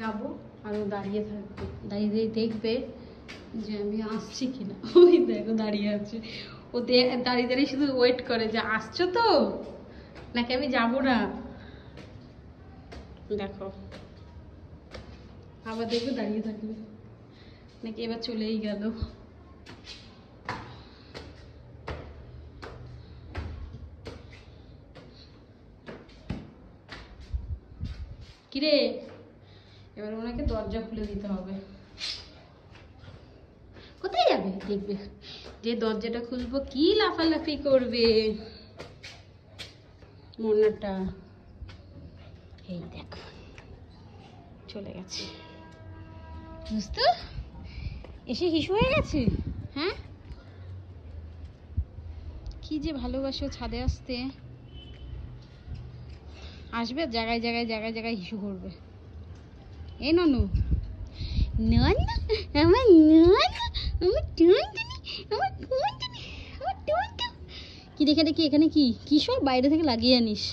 যাবো আর ও দাঁড়িয়ে থাকবে, দাঁড়িয়ে দেখবে যে আমি আসছি কিনা। ওই দেখো দাঁড়িয়ে আছে, ও দাঁড়িয়ে দাঁড়িয়ে শুধু ওয়েট করে যে আসছো তো নাকি আমি যাবো না। দেখো আবার দেখবে দাঁড়িয়ে থাকবে নাকি এবার চলেই গেল। কিরে এবার ওনাকে দরজা খুলে দিতে হবে। কোথায় যাবে দেখবে, যে দরজাটা খুলবো কি লাফালাফি করবে মনাটা। এই দেখো চলে গেছে, বুঝতো এসে হিসু হয়ে গেছে। হ্যাঁ কি যে ভালোবাসো ছাদে আসতে, আসবে জায়গায় জায়গায় জায়গায় জায়গায় হিসু করবে। এই ননু নন আমার নন আমার টুনটুনি আমার টুনটুনি আমার টুনটু। কি দেখে দেখি এখানে কি কি সব বাইরে থেকে লাগিয়ে আনিস।